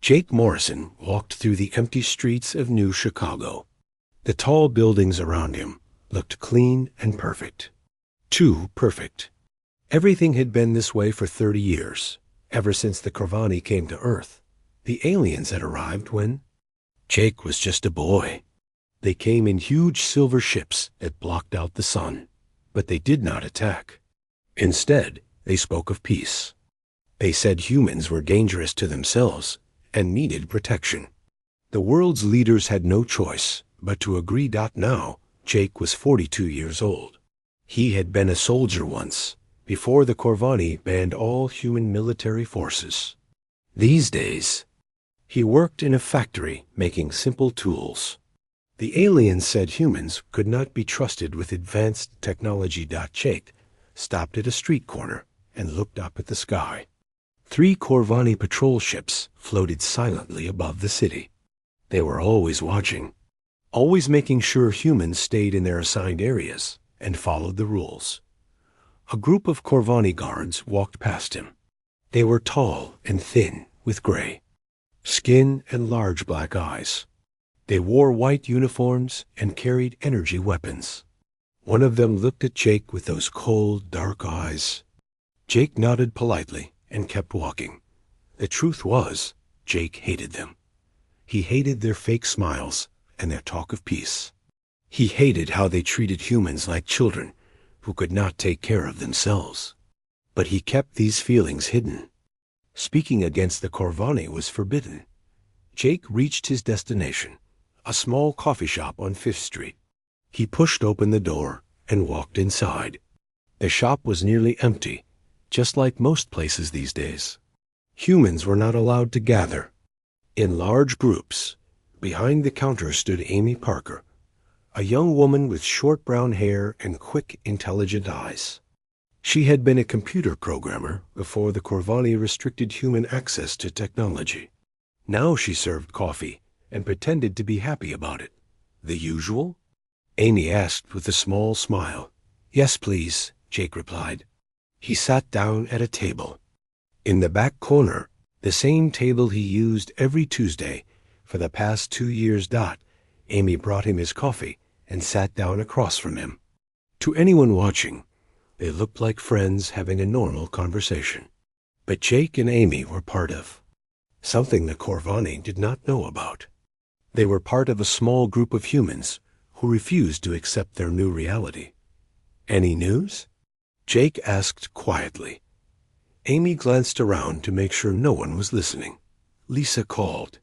Jake Morrison walked through the empty streets of New Chicago. The tall buildings around him looked clean and perfect. Too perfect. Everything had been this way for 30 years, ever since the Corvani came to Earth. The aliens had arrived when Jake was just a boy. They came in huge silver ships that blocked out the sun, but they did not attack. Instead, they spoke of peace. They said humans were dangerous to themselves and needed protection. The world's leaders had no choice but to agree. Now, Jake was 42 years old. He had been a soldier once, before the Corvani banned all human military forces. These days, he worked in a factory making simple tools. The aliens said humans could not be trusted with advanced technology. Jake stopped at a street corner and looked up at the sky. 3 Corvani patrol ships floated silently above the city. They were always watching, always making sure humans stayed in their assigned areas and followed the rules. A group of Corvani guards walked past him. They were tall and thin with gray skin and large black eyes. They wore white uniforms and carried energy weapons. One of them looked at Jake with those cold, dark eyes. Jake nodded politely and kept walking. The truth was, Jake hated them. He hated their fake smiles and their talk of peace. He hated how they treated humans like children who could not take care of themselves. But he kept these feelings hidden. Speaking against the Corvani was forbidden. Jake reached his destination, a small coffee shop on 5th Street. He pushed open the door and walked inside. The shop was nearly empty, just like most places these days. Humans were not allowed to gather. In large groups, behind the counter stood Amy Parker, a young woman with short brown hair and quick, intelligent eyes. She had been a computer programmer before the Corvani restricted human access to technology. Now she served coffee and pretended to be happy about it. The usual? Amy asked with a small smile. Yes, please, Jake replied. He sat down at a table. In the back corner, the same table he used every Tuesday for the past 2 years. Amy brought him his coffee and sat down across from him. To anyone watching, they looked like friends having a normal conversation. But Jake and Amy were part of something the Corvani did not know about. They were part of a small group of humans who refused to accept their new reality. Any news? Jake asked quietly. Amy glanced around to make sure no one was listening. Lisa called.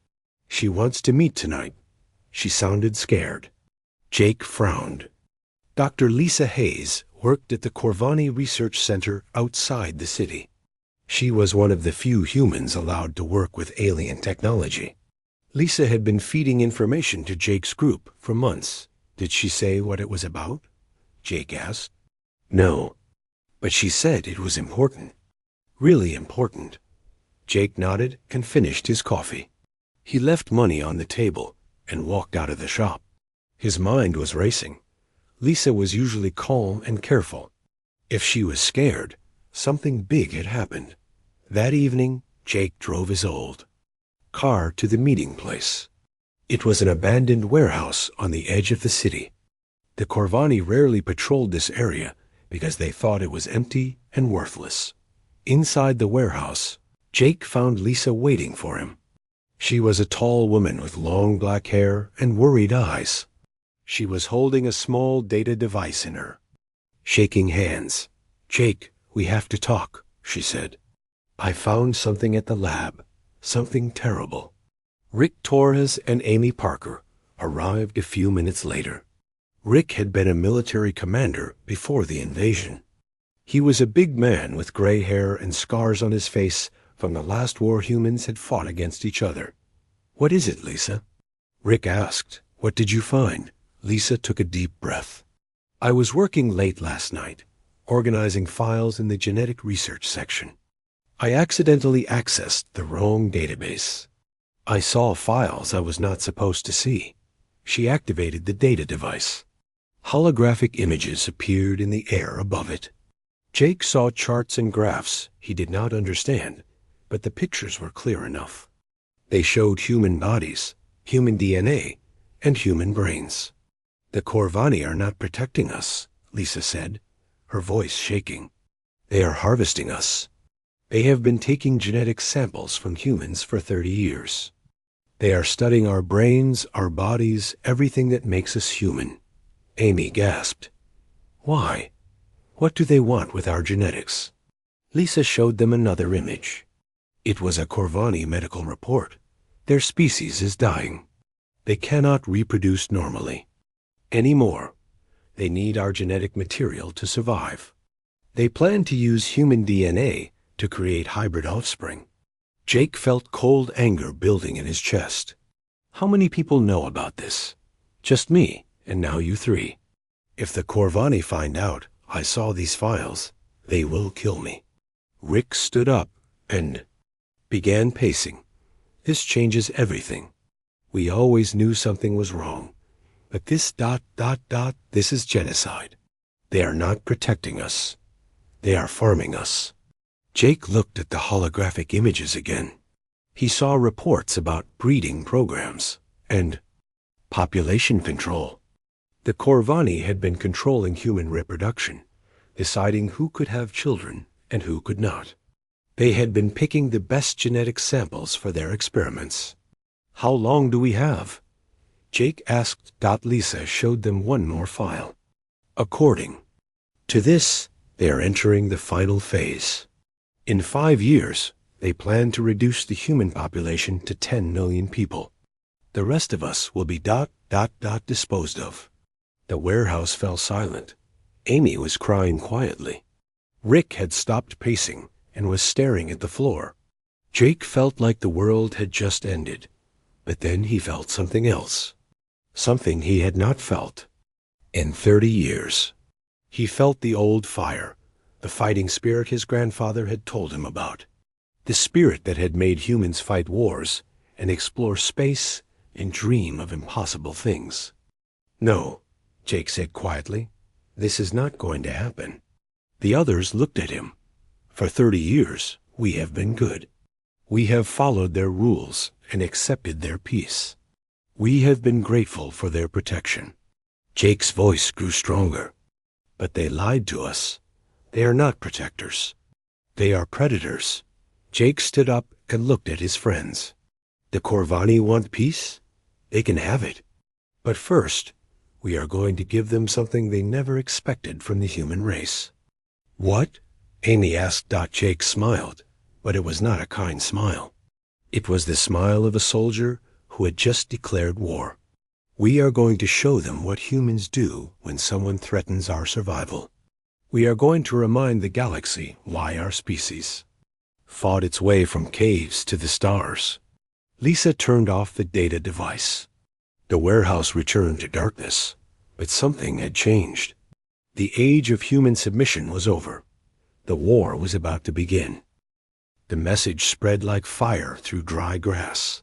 She wants to meet tonight. She sounded scared. Jake frowned. Dr. Lisa Hayes worked at the Corvani Research Center outside the city. She was one of the few humans allowed to work with alien technology. Lisa had been feeding information to Jake's group for months. Did she say what it was about? Jake asked. No, but she said it was important. Really important. Jake nodded and finished his coffee. He left money on the table and walked out of the shop. His mind was racing. Lisa was usually calm and careful. If she was scared, something big had happened. That evening, Jake drove his old car to the meeting place. It was an abandoned warehouse on the edge of the city. The Corvani rarely patrolled this area because they thought it was empty and worthless. Inside the warehouse, Jake found Lisa waiting for him. She was a tall woman with long black hair and worried eyes. She was holding a small data device in her. Shaking hands. Jake, we have to talk, she said. I found something at the lab. Something terrible. Rick Torres and Amy Parker arrived a few minutes later. Rick had been a military commander before the invasion. He was a big man with gray hair and scars on his face from the last war humans had fought against each other. What is it, Lisa? Rick asked. What did you find? Lisa took a deep breath. I was working late last night, organizing files in the genetic research section. I accidentally accessed the wrong database. I saw files I was not supposed to see. She activated the data device. Holographic images appeared in the air above it. Jake saw charts and graphs he did not understand, but the pictures were clear enough. They showed human bodies, human DNA, and human brains. The Corvani are not protecting us, Lisa said, her voice shaking. They are harvesting us. They have been taking genetic samples from humans for 30 years. They are studying our brains, our bodies, everything that makes us human. Amy gasped. Why? What do they want with our genetics? Lisa showed them another image. It was a Corvani medical report. Their species is dying. They cannot reproduce normally. Anymore. They need our genetic material to survive. They plan to use human DNA to create hybrid offspring. Jake felt cold anger building in his chest. How many people know about this? Just me, and now you three. If the Corvani find out I saw these files, they will kill me. Rick stood up and began pacing. This changes everything. We always knew something was wrong. But this ... this is genocide. They are not protecting us. They are farming us. Jake looked at the holographic images again. He saw reports about breeding programs and population control. The Corvani had been controlling human reproduction, deciding who could have children and who could not. They had been picking the best genetic samples for their experiments. How long do we have? Jake asked. Lisa showed them one more file. According to this, they are entering the final phase. In 5 years, they plan to reduce the human population to 10 million people. The rest of us will be disposed of. The warehouse fell silent. Amy was crying quietly. Rick had stopped pacing and was staring at the floor. Jake felt like the world had just ended, but then he felt something else. Something he had not felt in 30 years. He felt the old fire, the fighting spirit his grandfather had told him about. The spirit that had made humans fight wars and explore space and dream of impossible things. No, Jake said quietly, this is not going to happen. The others looked at him. For 30 years, we have been good. We have followed their rules and accepted their peace. We have been grateful for their protection. Jake's voice grew stronger. But they lied to us. They are not protectors. They are predators. Jake stood up and looked at his friends. The Corvani want peace? They can have it. But first, we are going to give them something they never expected from the human race. What? Amy asked. Jake smiled, but it was not a kind smile. It was the smile of a soldier who had just declared war. We are going to show them what humans do when someone threatens our survival. We are going to remind the galaxy why our species fought its way from caves to the stars. Lisa turned off the data device. The warehouse returned to darkness, but something had changed. The age of human submission was over. The war was about to begin. The message spread like fire through dry grass.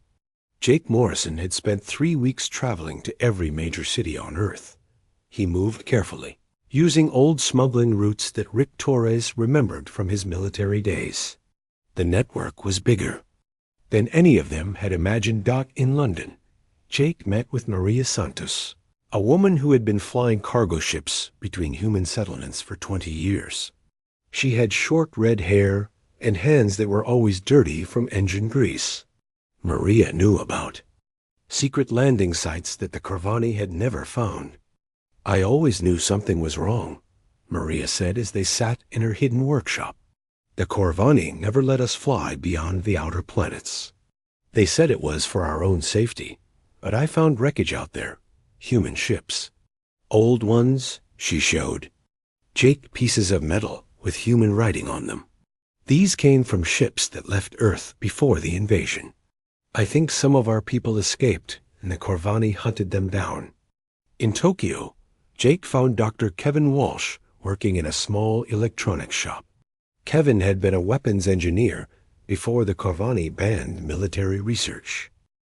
Jake Morrison had spent 3 weeks traveling to every major city on Earth. He moved carefully, using old smuggling routes that Rick Torres remembered from his military days. The network was bigger than any of them had imagined. In London, Jake met with Maria Santos, a woman who had been flying cargo ships between human settlements for 20 years. She had short red hair and hands that were always dirty from engine grease. Maria knew about secret landing sites that the Corvani had never found. I always knew something was wrong, Maria said as they sat in her hidden workshop. The Corvani never let us fly beyond the outer planets. They said it was for our own safety, but I found wreckage out there, human ships. Old ones, she showed. Jake pieces of metal with human writing on them. These came from ships that left Earth before the invasion. I think some of our people escaped, and the Corvani hunted them down. In Tokyo, Jake found Dr. Kevin Walsh working in a small electronics shop. Kevin had been a weapons engineer before the Corvani banned military research.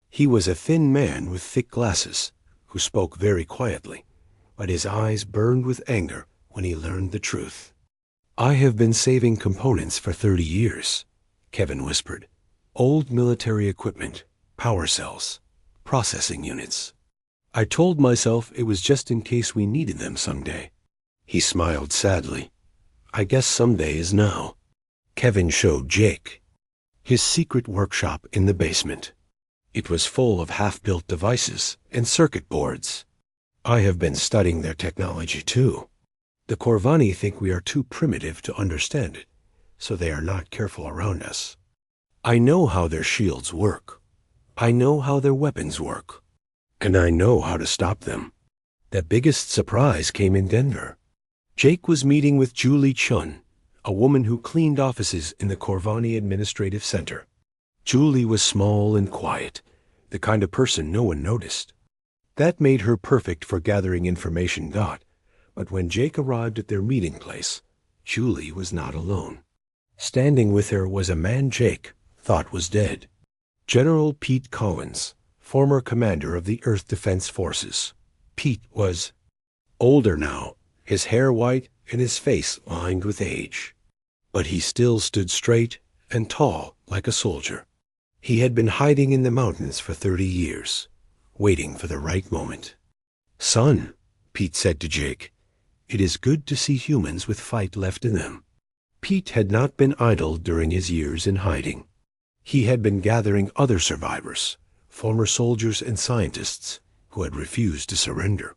He was a thin man with thick glasses who spoke very quietly, but his eyes burned with anger when he learned the truth. I have been saving components for 30 years, Kevin whispered. Old military equipment, power cells, processing units. I told myself it was just in case we needed them someday. He smiled sadly. I guess someday is now. Kevin showed Jake his secret workshop in the basement. It was full of half-built devices and circuit boards. I have been studying their technology too. The Corvani think we are too primitive to understand it, so they are not careful around us. I know how their shields work. I know how their weapons work. And I know how to stop them. The biggest surprise came in Denver. Jake was meeting with Julie Chun, a woman who cleaned offices in the Corvani Administrative Center. Julie was small and quiet, the kind of person no one noticed. That made her perfect for gathering information. But when Jake arrived at their meeting place, Julie was not alone. Standing with her was a man Jake thought was dead. General Pete Collins, former commander of the Earth Defense Forces. Pete was older now, his hair white and his face lined with age. But he still stood straight and tall like a soldier. He had been hiding in the mountains for 30 years, waiting for the right moment. Son, Pete said to Jake, it is good to see humans with fight left in them. Pete had not been idle during his years in hiding. He had been gathering other survivors, former soldiers and scientists who had refused to surrender.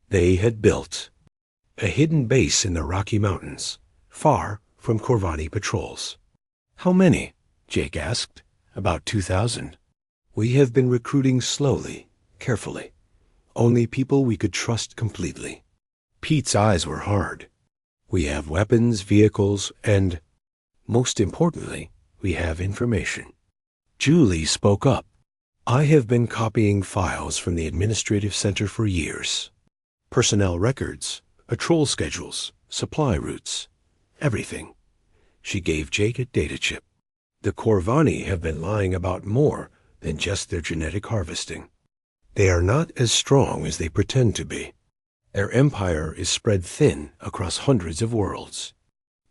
They had built a hidden base in the Rocky Mountains, far from Corvani patrols. How many? Jake asked. About 2,000. We have been recruiting slowly, carefully. Only people we could trust completely. Pete's eyes were hard. We have weapons, vehicles, and, most importantly, we have information. Julie spoke up. I have been copying files from the administrative center for years. Personnel records, patrol schedules, supply routes, everything. She gave Jake a data chip. The Corvani have been lying about more than just their genetic harvesting. They are not as strong as they pretend to be. Their empire is spread thin across hundreds of worlds.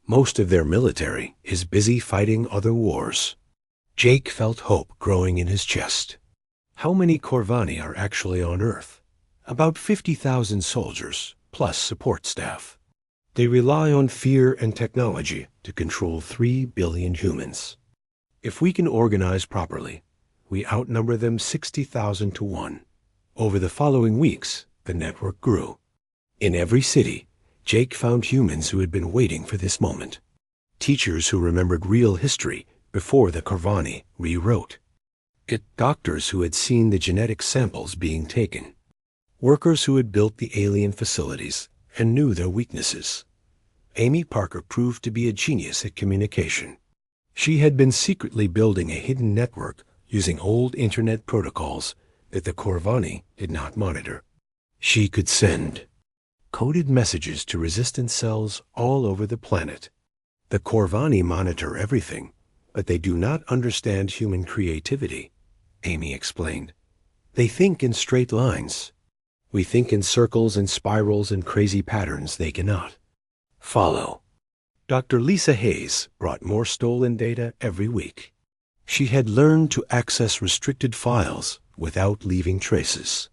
Most of their military is busy fighting other wars. Jake felt hope growing in his chest. How many Corvani are actually on Earth? About 50,000 soldiers, plus support staff. They rely on fear and technology to control 3 billion humans. If we can organize properly, we outnumber them 60,000 to 1. Over the following weeks, the network grew. In every city, Jake found humans who had been waiting for this moment. Teachers who remembered real history before the Corvani rewrote. Doctors who had seen the genetic samples being taken. Workers who had built the alien facilities and knew their weaknesses. Amy Parker proved to be a genius at communication. She had been secretly building a hidden network using old internet protocols that the Corvani did not monitor. She could send coded messages to resistance cells all over the planet. The Corvani monitor everything, but they do not understand human creativity, Amy explained. They think in straight lines. We think in circles and spirals and crazy patterns they cannot follow. Dr. Lisa Hayes brought more stolen data every week. She had learned to access restricted files without leaving traces.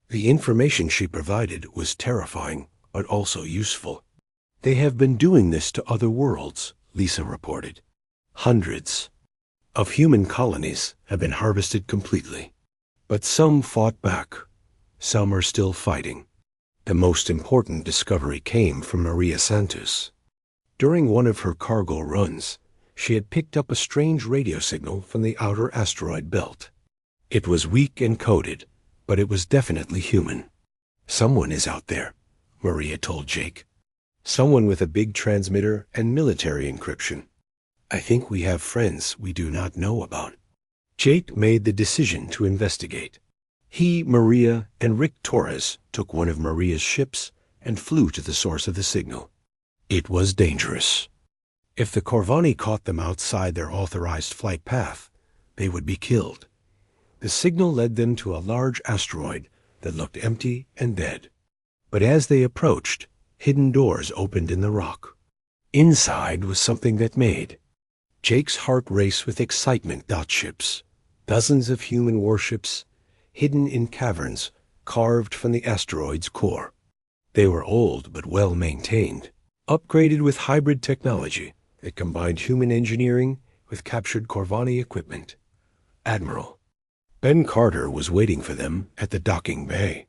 The information she provided was terrifying, but also useful. They have been doing this to other worlds, Lisa reported. Hundreds of human colonies have been harvested completely. But some fought back. Some are still fighting. The most important discovery came from Maria Santos. During one of her cargo runs, she had picked up a strange radio signal from the outer asteroid belt. It was weak and coded, but it was definitely human. Someone is out there, Maria told Jake. Someone with a big transmitter and military encryption. I think we have friends we do not know about. Jake made the decision to investigate. He, Maria, and Rick Torres took one of Maria's ships and flew to the source of the signal. It was dangerous. If the Corvani caught them outside their authorized flight path, they would be killed. The signal led them to a large asteroid that looked empty and dead. But as they approached, hidden doors opened in the rock. Inside was something that made Jake's heart race with excitement. Ships, Dozens of human warships hidden in caverns carved from the asteroid's core. They were old but well maintained, upgraded with hybrid technology that combined human engineering with captured Corvani equipment. Admiral Ben Carter was waiting for them at the docking bay.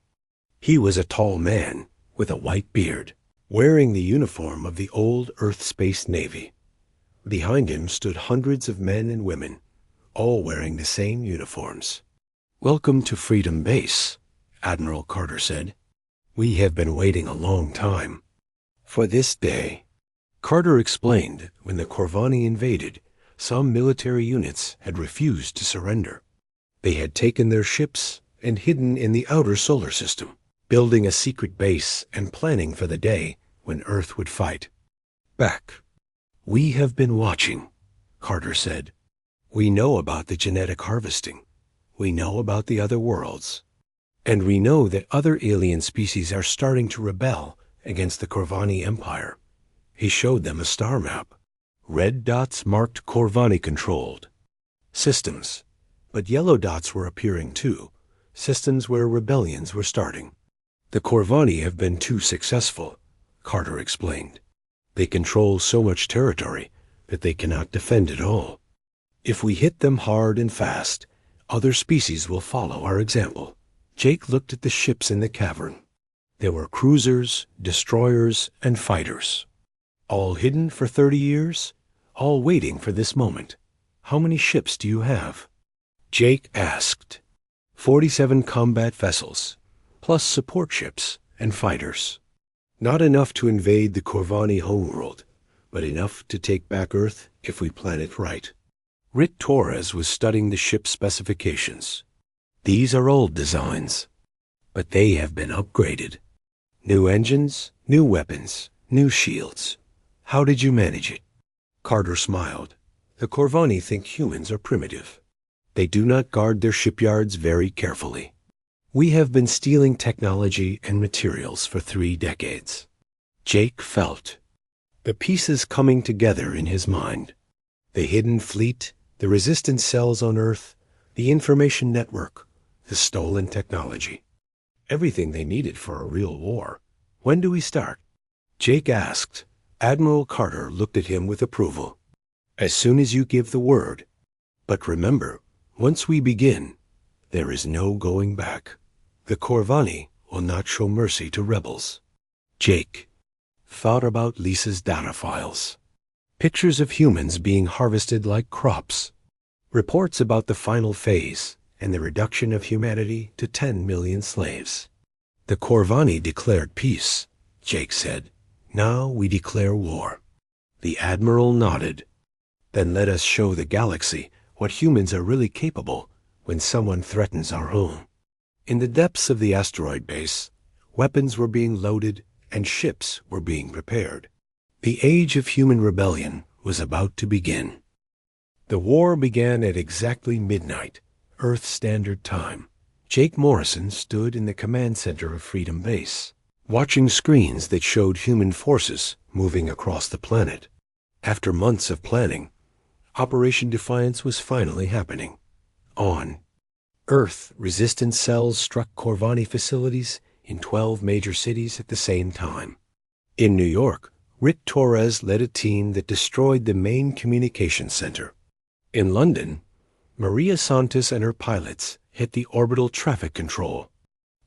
He was a tall man with a white beard, wearing the uniform of the old Earth Space Navy. Behind him stood hundreds of men and women, all wearing the same uniforms. "Welcome to Freedom Base," Admiral Carter said. "We have been waiting a long time for this day." Carter explained when the Corvani invaded, some military units had refused to surrender. They had taken their ships and hidden in the outer solar system, building a secret base and planning for the day when Earth would fight back. "We have been watching," Carter said. "We know about the genetic harvesting. We know about the other worlds. And we know that other alien species are starting to rebel against the Corvani Empire." He showed them a star map. Red dots marked Corvani-controlled systems, but yellow dots were appearing too, systems where rebellions were starting. "The Corvani have been too successful," Carter explained. "They control so much territory that they cannot defend it all. If we hit them hard and fast, other species will follow our example." Jake looked at the ships in the cavern. There were cruisers, destroyers, and fighters. All hidden for 30 years, all waiting for this moment. "How many ships do you have?" Jake asked. 47 combat vessels, plus support ships and fighters. Not enough to invade the Corvani homeworld, but enough to take back Earth if we plan it right. Rick Torres was studying the ship specifications. "These are old designs, but they have been upgraded. New engines, new weapons, new shields. How did you manage it?" Carter smiled. "The Corvani think humans are primitive. They do not guard their shipyards very carefully. We have been stealing technology and materials for 3 decades. Jake felt the pieces coming together in his mind. The hidden fleet, the resistance cells on Earth, the information network, the stolen technology. Everything they needed for a real war. "When do we start?" Jake asked. Admiral Carter looked at him with approval. "As soon as you give the word. But remember, once we begin, there is no going back. The Corvani will not show mercy to rebels." Jake thought about Lisa's data files. Pictures of humans being harvested like crops. Reports about the final phase and the reduction of humanity to 10 million slaves. "The Corvani declared peace," Jake said. "Now we declare war." The Admiral nodded. "Then let us show the galaxy what humans are really capable when someone threatens our home." In the depths of the asteroid base, weapons were being loaded and ships were being prepared. The age of human rebellion was about to begin. The war began at exactly midnight, Earth Standard Time. Jake Morrison stood in the command center of Freedom Base, watching screens that showed human forces moving across the planet. After months of planning, Operation Defiance was finally happening. On Earth, resistance cells struck Corvani facilities in 12 major cities at the same time. In New York, Rick Torres led a team that destroyed the main communications center. In London, Maria Santos and her pilots hit the orbital traffic control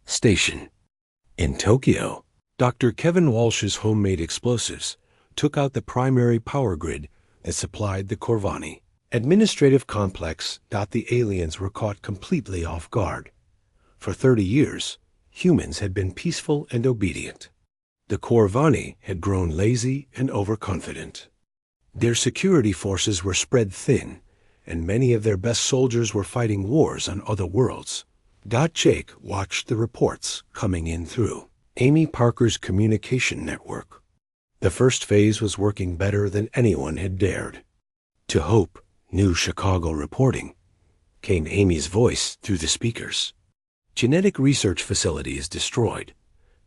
station. In Tokyo, Dr. Kevin Walsh's homemade explosives took out the primary power grid that supplied the Corvani. Administrative complex. The aliens were caught completely off guard. For 30 years, humans had been peaceful and obedient. The Corvani had grown lazy and overconfident. Their security forces were spread thin, and many of their best soldiers were fighting wars on other worlds. Jake watched the reports coming in through Amy Parker's communication network. The first phase was working better than anyone had dared. To Hope, New Chicago reporting, came Amy's voice through the speakers. Genetic research facility is destroyed.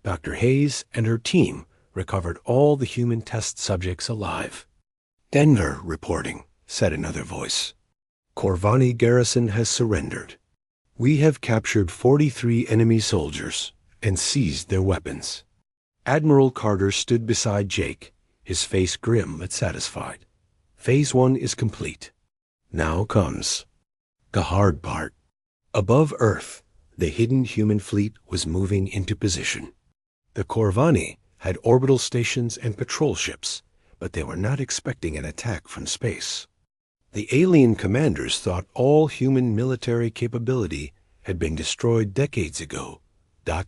Dr. Hayes and her team recovered all the human test subjects alive. Denver reporting, said another voice. Corvani garrison has surrendered. We have captured 43 enemy soldiers and seized their weapons. Admiral Carter stood beside Jake, his face grim but satisfied. Phase 1 is complete. Now comes the hard part. Above Earth, the hidden human fleet was moving into position. The Corvani had orbital stations and patrol ships, but they were not expecting an attack from space. The alien commanders thought all human military capability had been destroyed decades ago.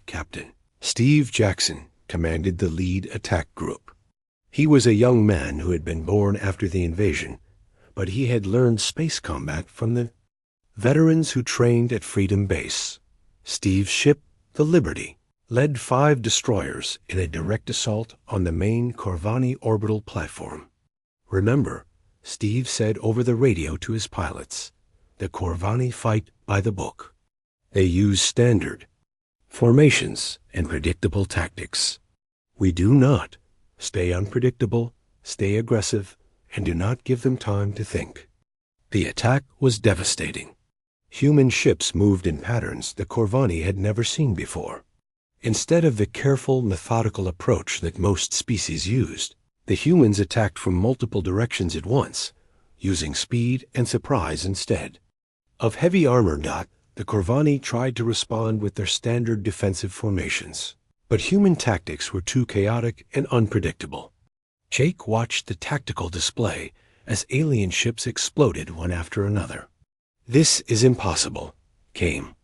Captain Steve Jackson commanded the lead attack group. He was a young man who had been born after the invasion, but he had learned space combat from the veterans who trained at Freedom Base. Steve's ship, the Liberty, led 5 destroyers in a direct assault on the main Corvani orbital platform. Remember, Steve said over the radio to his pilots, the Corvani fight by the book. They use standard formations and predictable tactics. We do not. Stay unpredictable, stay aggressive, and do not give them time to think. The attack was devastating. Human ships moved in patterns the Corvani had never seen before. Instead of the careful, methodical approach that most species used, the humans attacked from multiple directions at once, using speed and surprise instead. Of heavy armor, the Corvani tried to respond with their standard defensive formations, but human tactics were too chaotic and unpredictable. Jake watched the tactical display as alien ships exploded one after another. "This is impossible," came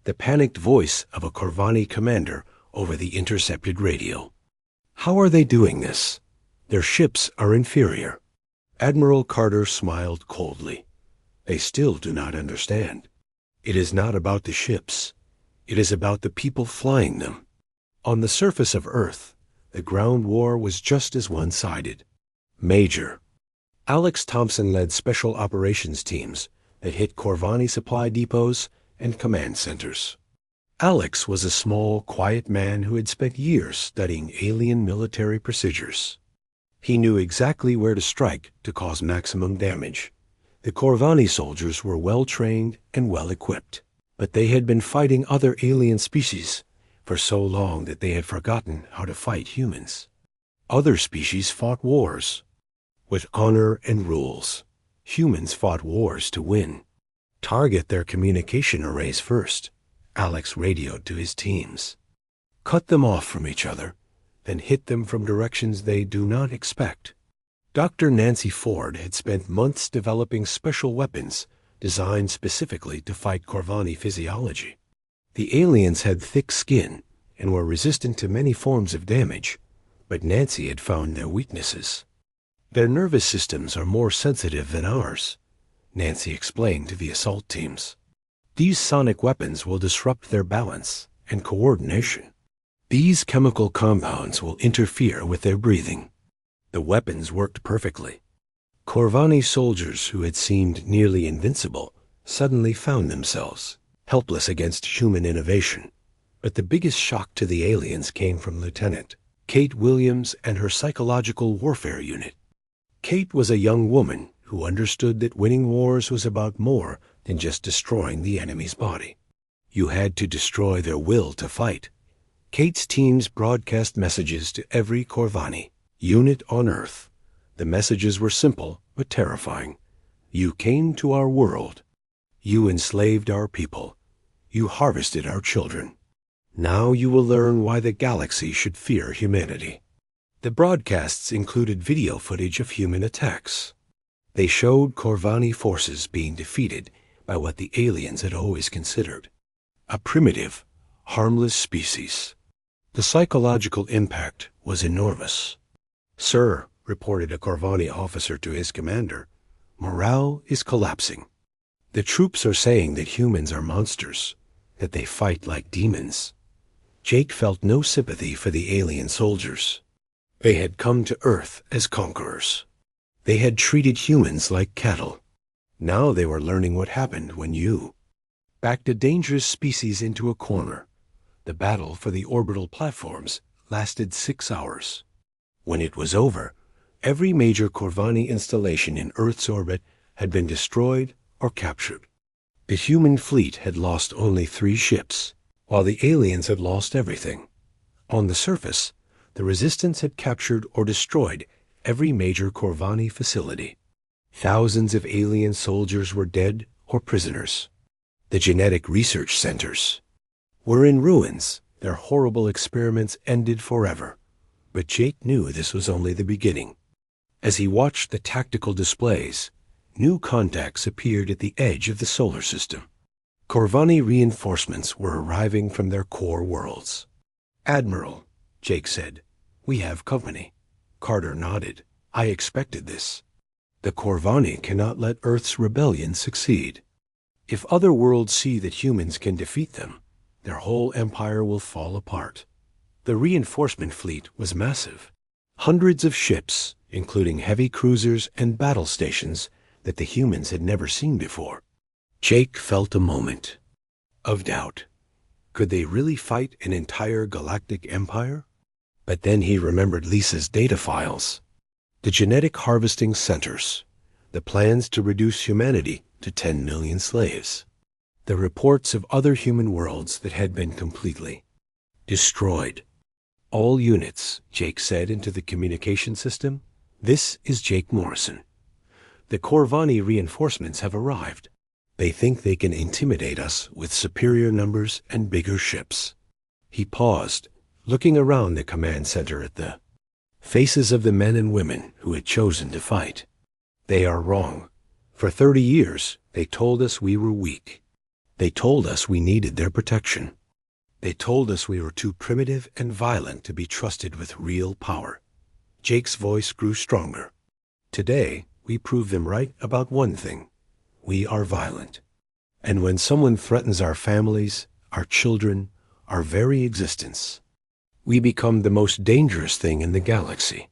the panicked voice of a Corvani commander over the intercepted radio. "How are they doing this? Their ships are inferior." Admiral Carter smiled coldly. "They still do not understand. It is not about the ships. It is about the people flying them." On the surface of Earth, the ground war was just as one-sided. Major Alex Thompson led special operations teams that hit Corvani supply depots and command centers. Alex was a small, quiet man who had spent years studying alien military procedures. He knew exactly where to strike to cause maximum damage. The Corvani soldiers were well-trained and well-equipped, but they had been fighting other alien species for so long that they had forgotten how to fight humans. Other species fought wars with honor and rules. Humans fought wars to win. "Target their communication arrays first," Alex radioed to his teams. "Cut them off from each other, then hit them from directions they do not expect." Dr. Nancy Ford had spent months developing special weapons designed specifically to fight Corvani physiology. The aliens had thick skin and were resistant to many forms of damage, but Nancy had found their weaknesses. "Their nervous systems are more sensitive than ours," Nancy explained to the assault teams. "These sonic weapons will disrupt their balance and coordination. These chemical compounds will interfere with their breathing." The weapons worked perfectly. Corvani soldiers who had seemed nearly invincible suddenly found themselves helpless against human innovation. But the biggest shock to the aliens came from Lieutenant Kate Williams and her psychological warfare unit. Kate was a young woman who understood that winning wars was about more than just destroying the enemy's body. You had to destroy their will to fight. Kate's teams broadcast messages to every Corvani unit on Earth. The messages were simple but terrifying. "You came to our world. You enslaved our people. You harvested our children. Now you will learn why the galaxy should fear humanity." The broadcasts included video footage of human attacks. They showed Corvani forces being defeated by what the aliens had always considered a primitive, harmless species. The psychological impact was enormous. "Sir," reported a Corvani officer to his commander, "morale is collapsing. The troops are saying that humans are monsters, that they fight like demons." Jake felt no sympathy for the alien soldiers. They had come to Earth as conquerors. They had treated humans like cattle. Now they were learning what happened when you backed a dangerous species into a corner. The battle for the orbital platforms lasted 6 hours. When it was over, every major Corvani installation in Earth's orbit had been destroyed or captured. The human fleet had lost only 3 ships, while the aliens had lost everything. On the surface, the Resistance had captured or destroyed every major Corvani facility. Thousands of alien soldiers were dead or prisoners. The genetic research centers were in ruins. Their horrible experiments ended forever. But Jake knew this was only the beginning. As he watched the tactical displays, new contacts appeared at the edge of the solar system. Corvani reinforcements were arriving from their core worlds. "Admiral," Jake said, "we have company." Carter nodded. "I expected this. The Corvani cannot let Earth's rebellion succeed. If other worlds see that humans can defeat them, their whole empire will fall apart." The reinforcement fleet was massive. Hundreds of ships, including heavy cruisers and battle stations that the humans had never seen before. Jake felt a moment of doubt. Could they really fight an entire galactic empire? But then he remembered Lisa's data files. The genetic harvesting centers. The plans to reduce humanity to 10 million slaves. The reports of other human worlds that had been completely destroyed. "All units," Jake said into the communication system. "This is Jake Morrison. The Corvani reinforcements have arrived. They think they can intimidate us with superior numbers and bigger ships." He paused, looking around the command center at the faces of the men and women who had chosen to fight. "They are wrong. For 30 years, they told us we were weak. They told us we needed their protection. They told us we were too primitive and violent to be trusted with real power." Jake's voice grew stronger. "Today, we prove them right about one thing. We are violent. And when someone threatens our families, our children, our very existence, we become the most dangerous thing in the galaxy."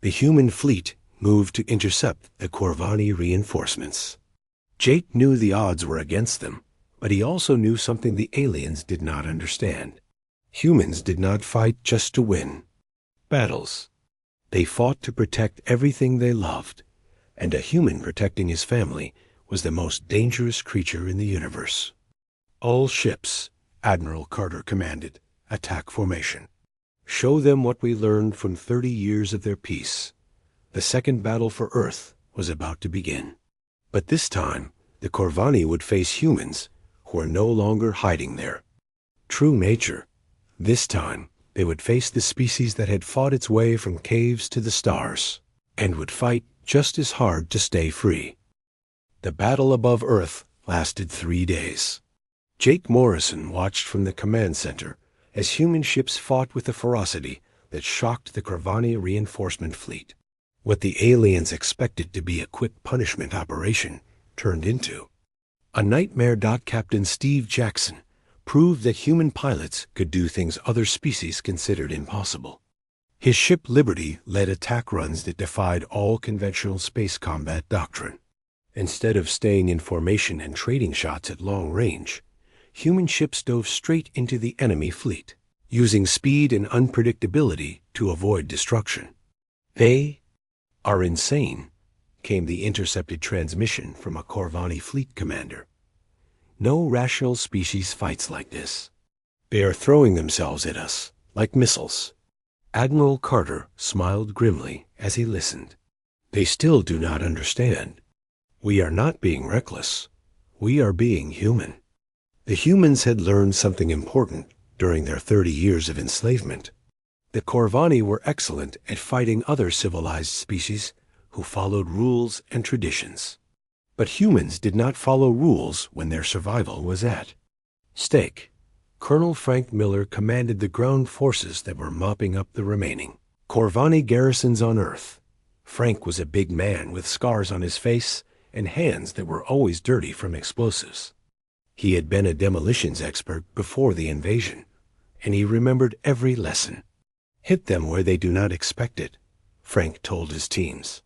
The human fleet moved to intercept the Corvani reinforcements. Jake knew the odds were against them, but he also knew something the aliens did not understand. Humans did not fight just to win battles. They fought to protect everything they loved, and a human protecting his family was the most dangerous creature in the universe. "All ships," Admiral Carter commanded, "attack formation. Show them what we learned from 30 years of their peace." The second battle for Earth was about to begin. But this time, the Corvani would face humans who were no longer hiding their true nature. This time, they would face the species that had fought its way from caves to the stars, and would fight just as hard to stay free. The battle above Earth lasted 3 days. Jake Morrison watched from the command center as human ships fought with a ferocity that shocked the Corvani reinforcement fleet. What the aliens expected to be a quick punishment operation turned into a nightmare. Captain Steve Jackson proved that human pilots could do things other species considered impossible. His ship Liberty led attack runs that defied all conventional space combat doctrine. Instead of staying in formation and trading shots at long range, human ships dove straight into the enemy fleet, using speed and unpredictability to avoid destruction. "They are insane," came the intercepted transmission from a Corvani fleet commander. "No rational species fights like this. They are throwing themselves at us like missiles." Admiral Carter smiled grimly as he listened. "They still do not understand. We are not being reckless. We are being human." The humans had learned something important during their 30 years of enslavement. The Corvani were excellent at fighting other civilized species who followed rules and traditions. But humans did not follow rules when their survival was at stake. Colonel Frank Miller commanded the ground forces that were mopping up the remaining Corvani garrisons on Earth. Frank was a big man with scars on his face and hands that were always dirty from explosives. He had been a demolitions expert before the invasion, and he remembered every lesson. "Hit them where they do not expect it," Frank told his teams.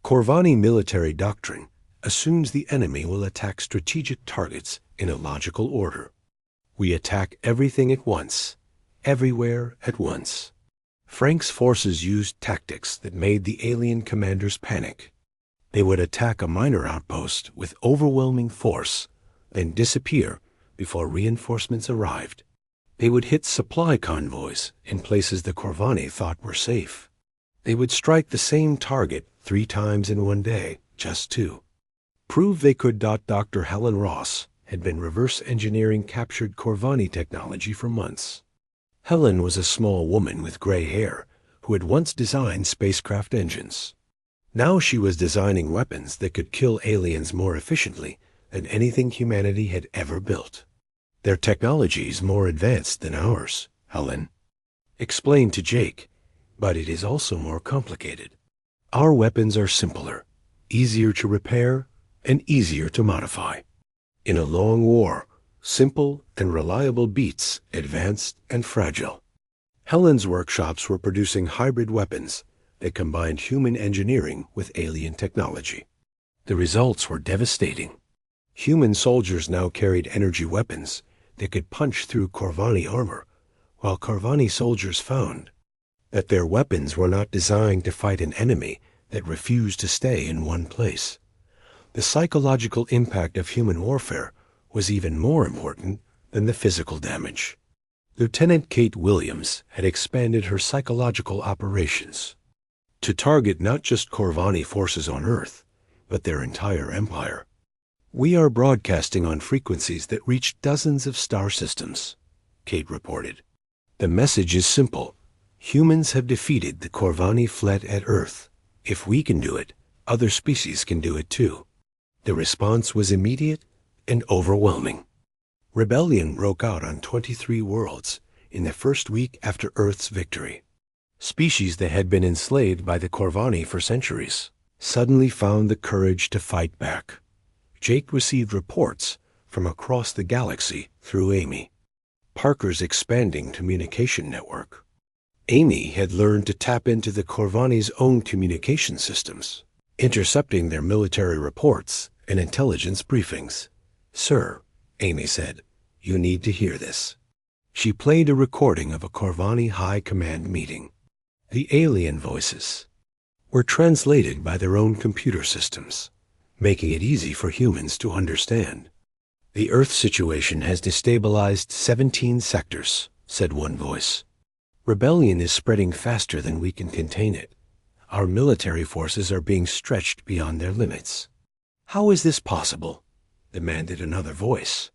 Corvani military doctrine assumes the enemy will attack strategic targets in a logical order. We attack everything at once, everywhere at once. Frank's forces used tactics that made the alien commanders panic. They would attack a minor outpost with overwhelming force, then disappear before reinforcements arrived. They would hit supply convoys in places the Corvani thought were safe. They would strike the same target 3 times in one day, just to prove they could. Dr. Helen Ross had been reverse engineering captured Corvani technology for months. Helen was a small woman with gray hair who had once designed spacecraft engines. Now she was designing weapons that could kill aliens more efficiently than anything humanity had ever built. Their technology's more advanced than ours, Helen explained to Jake, but it is also more complicated. Our weapons are simpler, easier to repair, and easier to modify. In a long war, simple and reliable beats advanced and fragile. Helen's workshops were producing hybrid weapons that combined human engineering with alien technology. The results were devastating. Human soldiers now carried energy weapons that could punch through Corvani armor, while Corvani soldiers found that their weapons were not designed to fight an enemy that refused to stay in one place. The psychological impact of human warfare was even more important than the physical damage. Lieutenant Kate Williams had expanded her psychological operations to target not just Corvani forces on Earth, but their entire empire. "We are broadcasting on frequencies that reach dozens of star systems," Kate reported. "The message is simple. Humans have defeated the Corvani fleet at Earth. If we can do it, other species can do it too." The response was immediate and overwhelming. Rebellion broke out on 23 worlds in the first week after Earth's victory. Species that had been enslaved by the Corvani for centuries suddenly found the courage to fight back. Jake received reports from across the galaxy through Amy, Parker's expanding communication network. Amy had learned to tap into the Corvani's own communication systems, intercepting their military reports and intelligence briefings. "Sir," Amy said, "you need to hear this." She played a recording of a Corvani High Command meeting. The alien voices were translated by their own computer systems, making it easy for humans to understand. "The Earth situation has destabilized 17 sectors," said one voice. "Rebellion is spreading faster than we can contain it. Our military forces are being stretched beyond their limits." "How is this possible?" demanded another voice.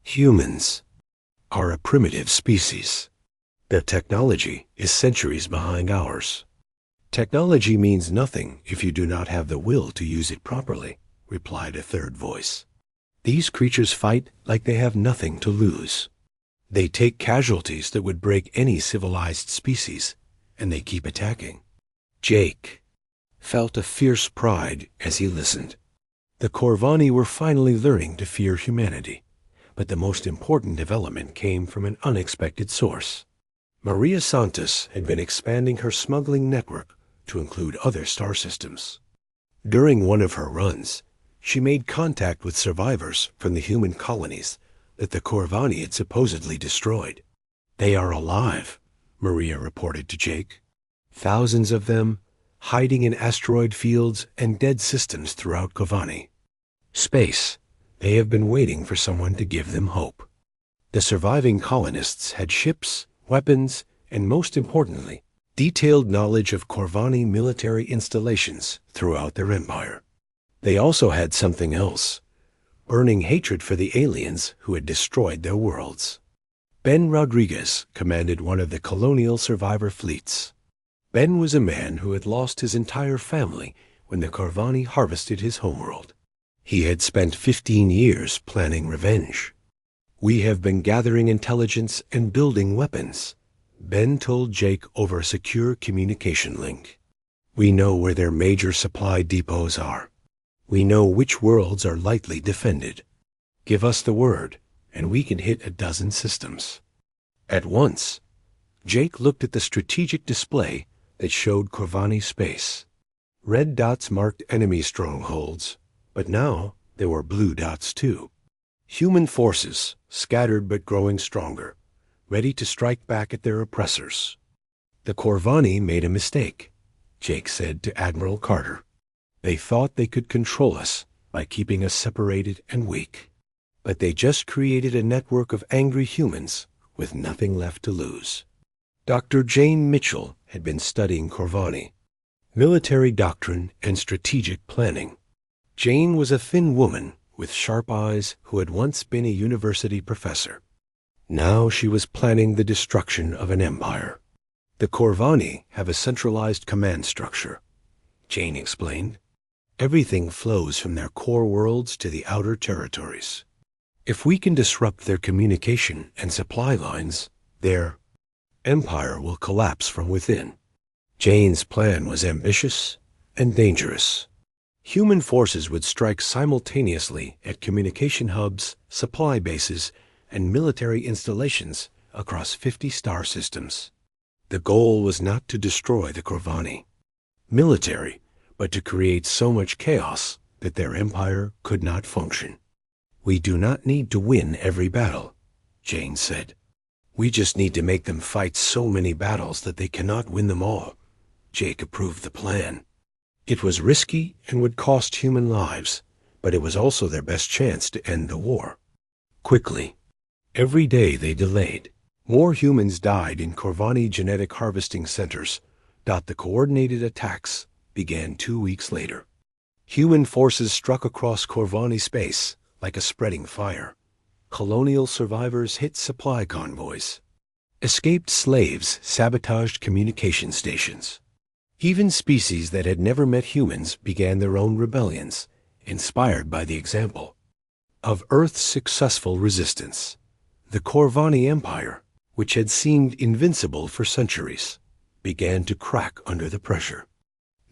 "Humans are a primitive species. Their technology is centuries behind ours." "Technology means nothing if you do not have the will to use it properly," replied a third voice. "These creatures fight like they have nothing to lose. They take casualties that would break any civilized species, and they keep attacking." Jake felt a fierce pride as he listened. The Corvani were finally learning to fear humanity, but the most important development came from an unexpected source. Maria Santos had been expanding her smuggling network to include other star systems. During one of her runs, she made contact with survivors from the human colonies that the Corvani had supposedly destroyed. "They are alive," Maria reported to Jake. "Thousands of them, hiding in asteroid fields and dead systems throughout Corvani. Space. They have been waiting for someone to give them hope." The surviving colonists had ships, weapons, and most importantly, detailed knowledge of Corvani military installations throughout their empire. They also had something else: burning hatred for the aliens who had destroyed their worlds. Ben Rodriguez commanded one of the colonial survivor fleets. Ben was a man who had lost his entire family when the Corvani harvested his homeworld. He had spent 15 years planning revenge. "We have been gathering intelligence and building weapons," Ben told Jake over a secure communication link. "We know where their major supply depots are. We know which worlds are lightly defended. Give us the word, and we can hit a dozen systems." At once, Jake looked at the strategic display that showed Corvani space. Red dots marked enemy strongholds, but now there were blue dots too. Human forces, scattered but growing stronger, ready to strike back at their oppressors. "The Corvani made a mistake," Jake said to Admiral Carter. They thought they could control us by keeping us separated and weak. But they just created a network of angry humans with nothing left to lose. Dr. Jane Mitchell had been studying Corvani, military doctrine and strategic planning. Jane was a thin woman with sharp eyes who had once been a university professor. Now she was planning the destruction of an empire. The Corvani have a centralized command structure, Jane explained. Everything flows from their core worlds to the outer territories. If we can disrupt their communication and supply lines, their empire will collapse from within. Jane's plan was ambitious and dangerous. Human forces would strike simultaneously at communication hubs, supply bases, and military installations across 50 star systems. The goal was not to destroy the Corvani military, but to create so much chaos that their empire could not function. We do not need to win every battle, Jane said. We just need to make them fight so many battles that they cannot win them all. Jake approved the plan. It was risky and would cost human lives, but it was also their best chance to end the war. Quickly. Every day they delayed. More humans died in Corvani genetic harvesting centers. The coordinated attacks began 2 weeks later. Human forces struck across Corvani space like a spreading fire. Colonial survivors hit supply convoys. Escaped slaves sabotaged communication stations. Even species that had never met humans began their own rebellions, inspired by the example of Earth's successful resistance. The Corvani Empire, which had seemed invincible for centuries, began to crack under the pressure.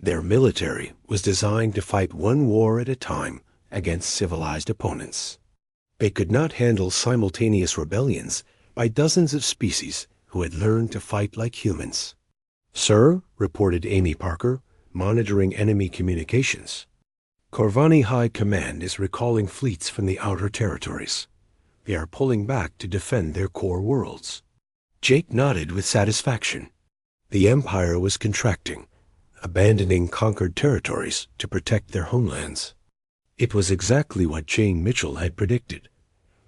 Their military was designed to fight one war at a time against civilized opponents. They could not handle simultaneous rebellions by dozens of species who had learned to fight like humans. "Sir," reported Amy Parker, monitoring enemy communications, "Corvani High Command is recalling fleets from the outer territories. They are pulling back to defend their core worlds." Jake nodded with satisfaction. The Empire was contracting, abandoning conquered territories to protect their homelands. It was exactly what Jane Mitchell had predicted,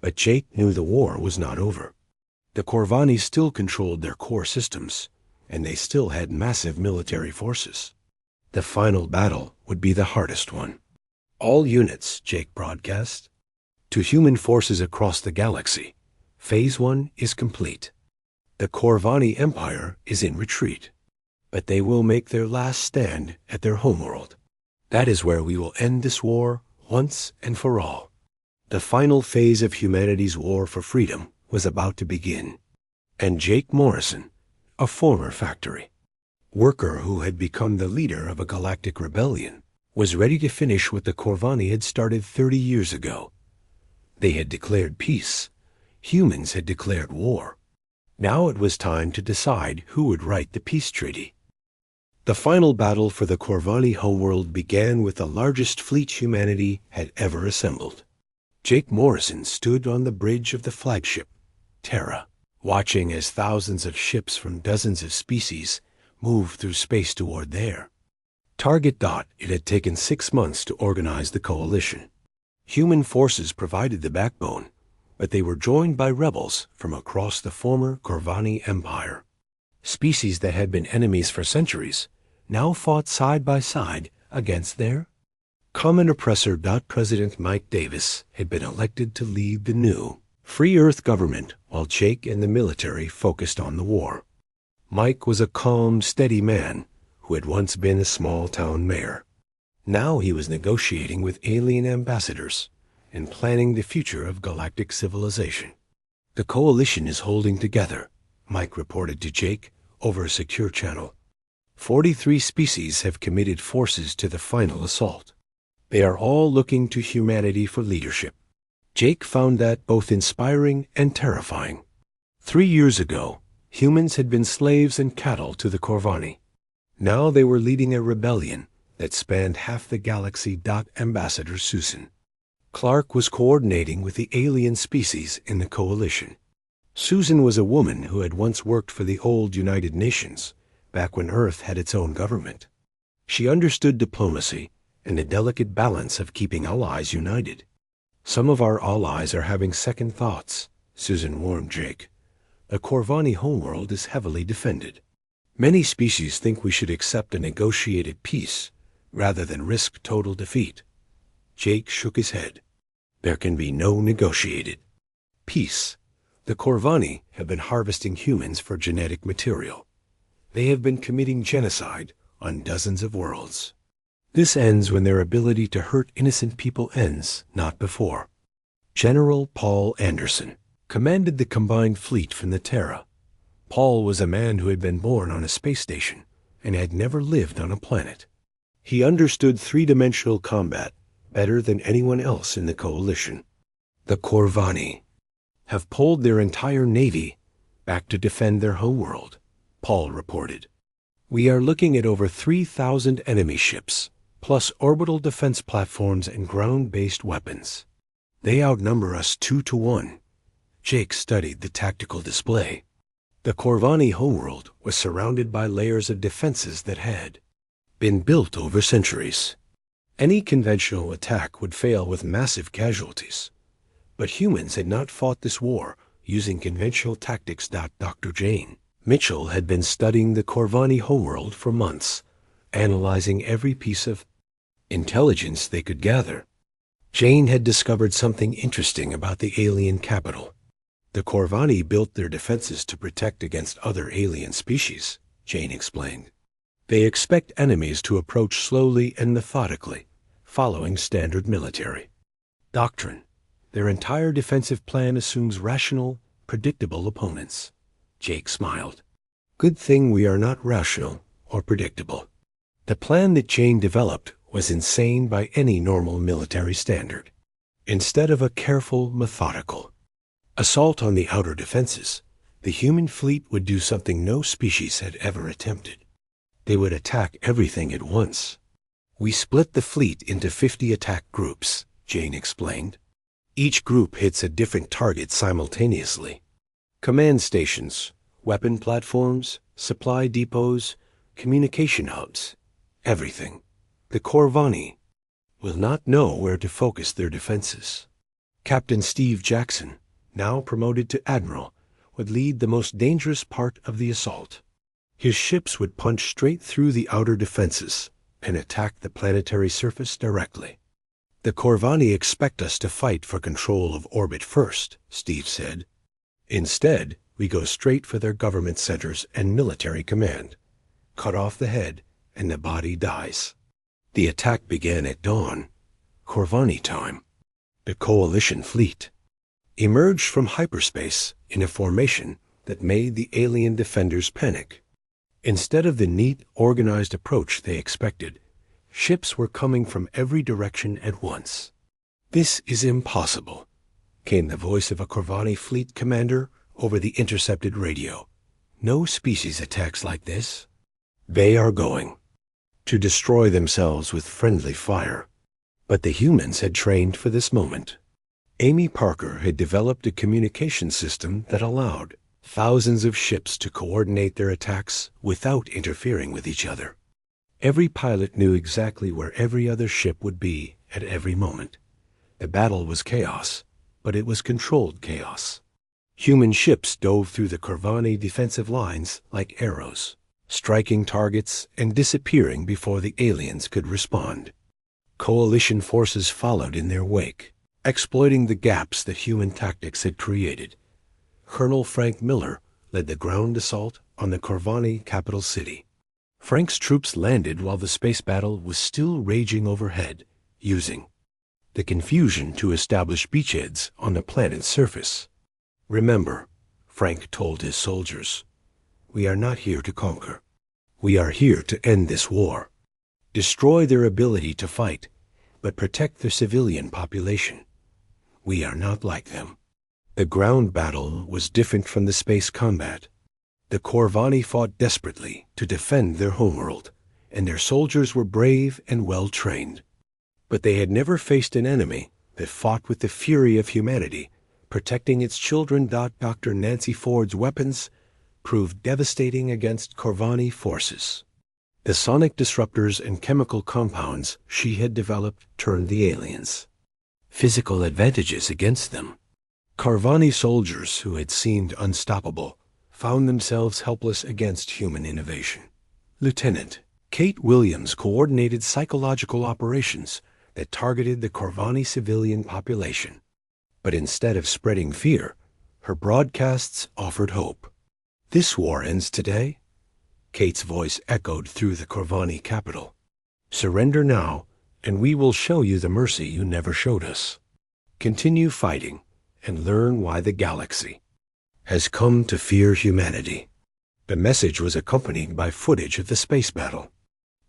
but Jake knew the war was not over. The Corvani still controlled their core systems, and they still had massive military forces. The final battle would be the hardest one. "All units," Jake broadcast, "to human forces across the galaxy. Phase 1 is complete. The Corvani Empire is in retreat, but they will make their last stand at their homeworld. That is where we will end this war once and for all." The final phase of humanity's war for freedom was about to begin, and Jake Morrison, a former factory worker who had become the leader of a galactic rebellion, was ready to finish what the Corvani had started 30 years ago. They had declared peace. Humans had declared war. Now it was time to decide who would write the peace treaty. The final battle for the Corvani homeworld began with the largest fleet humanity had ever assembled. Jake Morrison stood on the bridge of the flagship, Terra, watching as thousands of ships from dozens of species moved through space toward there. Target. It had taken 6 months to organize the coalition. Human forces provided the backbone, but they were joined by rebels from across the former Corvani Empire. Species that had been enemies for centuries now fought side by side against their common oppressor. President Mike Davis had been elected to lead the new Free Earth government while Jake and the military focused on the war. Mike was a calm, steady man who had once been a small-town mayor. Now he was negotiating with alien ambassadors and planning the future of galactic civilization. "The coalition is holding together," Mike reported to Jake over a secure channel. 43 species have committed forces to the final assault. They are all looking to humanity for leadership. Jake found that both inspiring and terrifying. 3 years ago, humans had been slaves and cattle to the Corvani. Now they were leading a rebellion that spanned half the galaxy. Ambassador Susan Clark was coordinating with the alien species in the coalition. Susan was a woman who had once worked for the old United Nations, back when Earth had its own government. She understood diplomacy and a delicate balance of keeping allies united. Some of our allies are having second thoughts, Susan warned Jake. The Corvani homeworld is heavily defended. Many species think we should accept a negotiated peace rather than risk total defeat. Jake shook his head. There can be no negotiated peace. The Corvani have been harvesting humans for genetic material. They have been committing genocide on dozens of worlds. This ends when their ability to hurt innocent people ends, not before. General Paul Anderson commanded the combined fleet from the Terra. Paul was a man who had been born on a space station and had never lived on a planet. He understood three-dimensional combat better than anyone else in the coalition. The Corvani have pulled their entire navy back to defend their homeworld, Paul reported. We are looking at over 3,000 enemy ships, plus orbital defense platforms and ground-based weapons. They outnumber us 2-1. Jake studied the tactical display. The Corvani homeworld was surrounded by layers of defenses that had been built over centuries. Any conventional attack would fail with massive casualties. But humans had not fought this war using conventional tactics. Dr. Jane Mitchell had been studying the Corvani homeworld for months, analyzing every piece of intelligence they could gather. Jane had discovered something interesting about the alien capital. The Corvani built their defenses to protect against other alien species, Jane explained. They expect enemies to approach slowly and methodically, following standard military doctrine. Their entire defensive plan assumes rational, predictable opponents. Jake smiled. Good thing we are not rational or predictable. The plan that Jane developed was insane by any normal military standard. Instead of a careful, methodical assault on the outer defenses, the human fleet would do something no species had ever attempted. They would attack everything at once. We split the fleet into 50 attack groups, Jane explained. Each group hits a different target simultaneously. Command stations, weapon platforms, supply depots, communication hubs, everything. The Corvani will not know where to focus their defenses. Captain Steve Jackson, now promoted to admiral, would lead the most dangerous part of the assault. His ships would punch straight through the outer defenses and attack the planetary surface directly. The Corvani expect us to fight for control of orbit first, Steve said. Instead, we go straight for their government centers and military command. Cut off the head, and the body dies. The attack began at dawn, Corvani time. The coalition fleet emerged from hyperspace in a formation that made the alien defenders panic. Instead of the neat, organized approach they expected, ships were coming from every direction at once. This is impossible, came the voice of a Corvani fleet commander over the intercepted radio. No species attacks like this. They are going to destroy themselves with friendly fire. But the humans had trained for this moment. Amy Parker had developed a communication system that allowed thousands of ships to coordinate their attacks without interfering with each other. Every pilot knew exactly where every other ship would be at every moment. The battle was chaos, but it was controlled chaos. Human ships dove through the Corvani defensive lines like arrows, striking targets and disappearing before the aliens could respond. Coalition forces followed in their wake, exploiting the gaps that human tactics had created. Colonel Frank Miller led the ground assault on the Corvani capital city. Frank's troops landed while the space battle was still raging overhead, using the confusion to establish beachheads on the planet's surface. Remember, Frank told his soldiers, we are not here to conquer. We are here to end this war. Destroy their ability to fight, but protect their civilian population. We are not like them. The ground battle was different from the space combat. The Corvani fought desperately to defend their homeworld, and their soldiers were brave and well-trained. But they had never faced an enemy that fought with the fury of humanity, protecting its children. Dr. Nancy Ford's weapons proved devastating against Corvani forces. The sonic disruptors and chemical compounds she had developed turned the aliens' physical advantages against them. Corvani soldiers who had seemed unstoppable found themselves helpless against human innovation. Lieutenant Kate Williams coordinated psychological operations that targeted the Corvani civilian population. But instead of spreading fear, her broadcasts offered hope. "This war ends today," Kate's voice echoed through the Corvani capital. "Surrender now, and we will show you the mercy you never showed us. Continue fighting, and learn why the galaxy has come to fear humanity." The message was accompanied by footage of the space battle.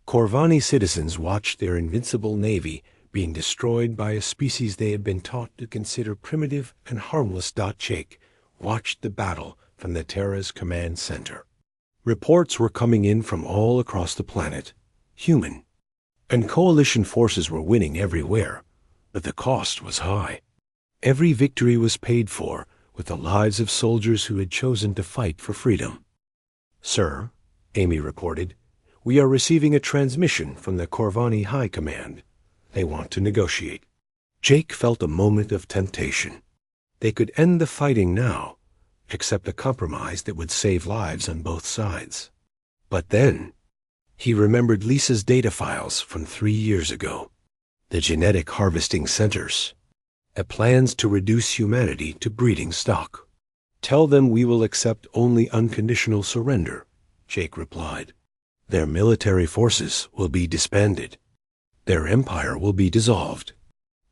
Corvani citizens watched their invincible navy being destroyed by a species they had been taught to consider primitive and harmless. Jake watched the battle from the Terra's command center. Reports were coming in from all across the planet. Human and coalition forces were winning everywhere, but the cost was high. Every victory was paid for with the lives of soldiers who had chosen to fight for freedom. "Sir," Amy reported, "we are receiving a transmission from the Corvani High Command. They want to negotiate." Jake felt a moment of temptation. They could end the fighting now, accept a compromise that would save lives on both sides. But then he remembered Lisa's data files from 3 years ago. The genetic harvesting centers had plans to reduce humanity to breeding stock. "Tell them we will accept only unconditional surrender," Jake replied. "Their military forces will be disbanded. Their empire will be dissolved.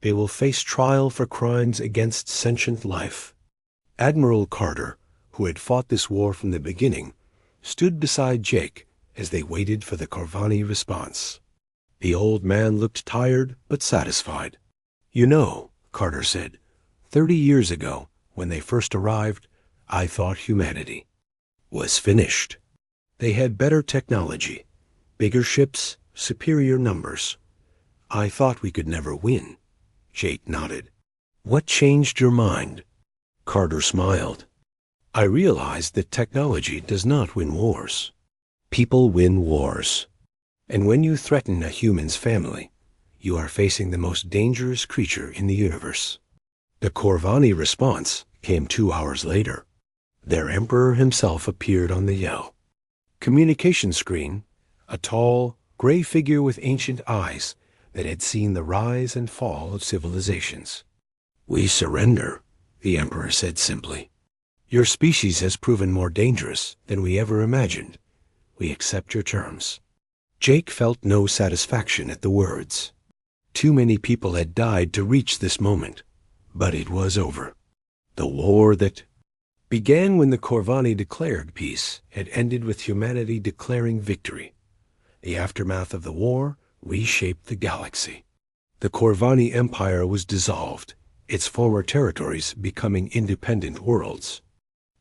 They will face trial for crimes against sentient life." Admiral Carter, who had fought this war from the beginning, stood beside Jake as they waited for the Corvani response. The old man looked tired but satisfied. "You know," Carter said, 30 years ago, when they first arrived, I thought humanity was finished. They had better technology, bigger ships, superior numbers. I thought we could never win." Jake nodded. "What changed your mind?" Carter smiled. "I realized that technology does not win wars. People win wars. And when you threaten a human's family, you are facing the most dangerous creature in the universe." The Corvani response came 2 hours later. Their emperor himself appeared on the Yell communication screen, a tall, gray figure with ancient eyes that had seen the rise and fall of civilizations. "We surrender," the emperor said simply. "Your species has proven more dangerous than we ever imagined. We accept your terms." Jake felt no satisfaction at the words. Too many people had died to reach this moment, but it was over. The war that began when the Corvani declared peace had ended with humanity declaring victory. The aftermath of the war reshaped the galaxy. The Corvani Empire was dissolved, its former territories becoming independent worlds.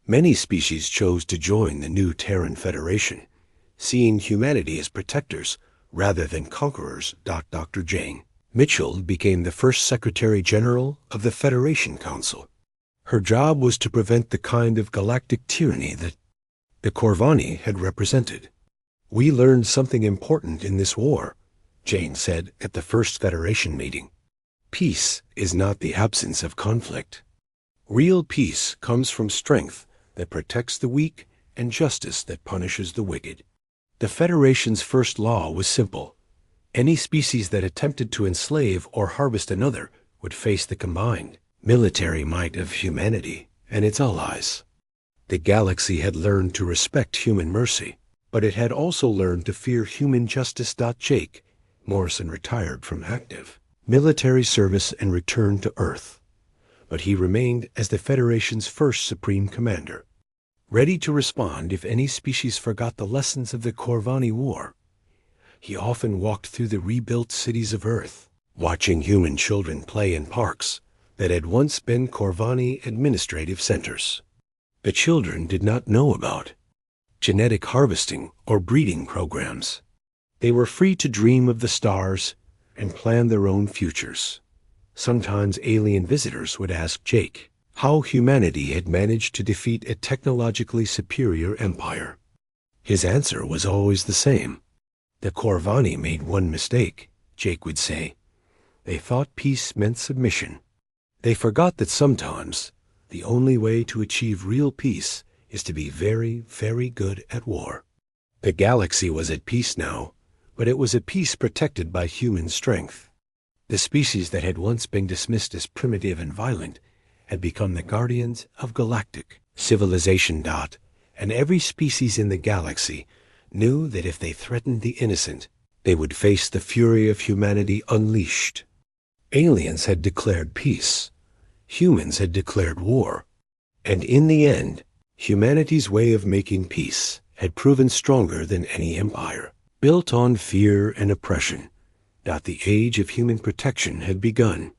Many species chose to join the new Terran Federation, seeing humanity as protectors rather than conquerors. Dr. Jane Mitchell became the first Secretary General of the Federation Council. Her job was to prevent the kind of galactic tyranny that the Corvani had represented. "We learned something important in this war," Jane said at the first Federation meeting. "Peace is not the absence of conflict. Real peace comes from strength that protects the weak and justice that punishes the wicked." The Federation's first law was simple. Any species that attempted to enslave or harvest another would face the combined military might of humanity and its allies. The galaxy had learned to respect human mercy, but it had also learned to fear human justice. Jake Morrison retired from active military service and returned to Earth, but he remained as the Federation's first supreme commander, ready to respond if any species forgot the lessons of the Corvani War. He often walked through the rebuilt cities of Earth, watching human children play in parks that had once been Corvani administrative centers. The children did not know about genetic harvesting or breeding programs. They were free to dream of the stars and plan their own futures. Sometimes alien visitors would ask Jake how humanity had managed to defeat a technologically superior empire. His answer was always the same: The Corvani made one mistake, Jake would say. They thought peace meant submission. They forgot that sometimes the only way to achieve real peace is to be very, very good at war. The galaxy was at peace now, but it was a peace protected by human strength. The species that had once been dismissed as primitive and violent had become the guardians of galactic civilization. And every species in the galaxy knew that if they threatened the innocent, they would face the fury of humanity unleashed. Aliens had declared peace. Humans had declared war. And in the end, humanity's way of making peace had proven stronger than any empire. Built on fear and oppression, the age of human protection had begun.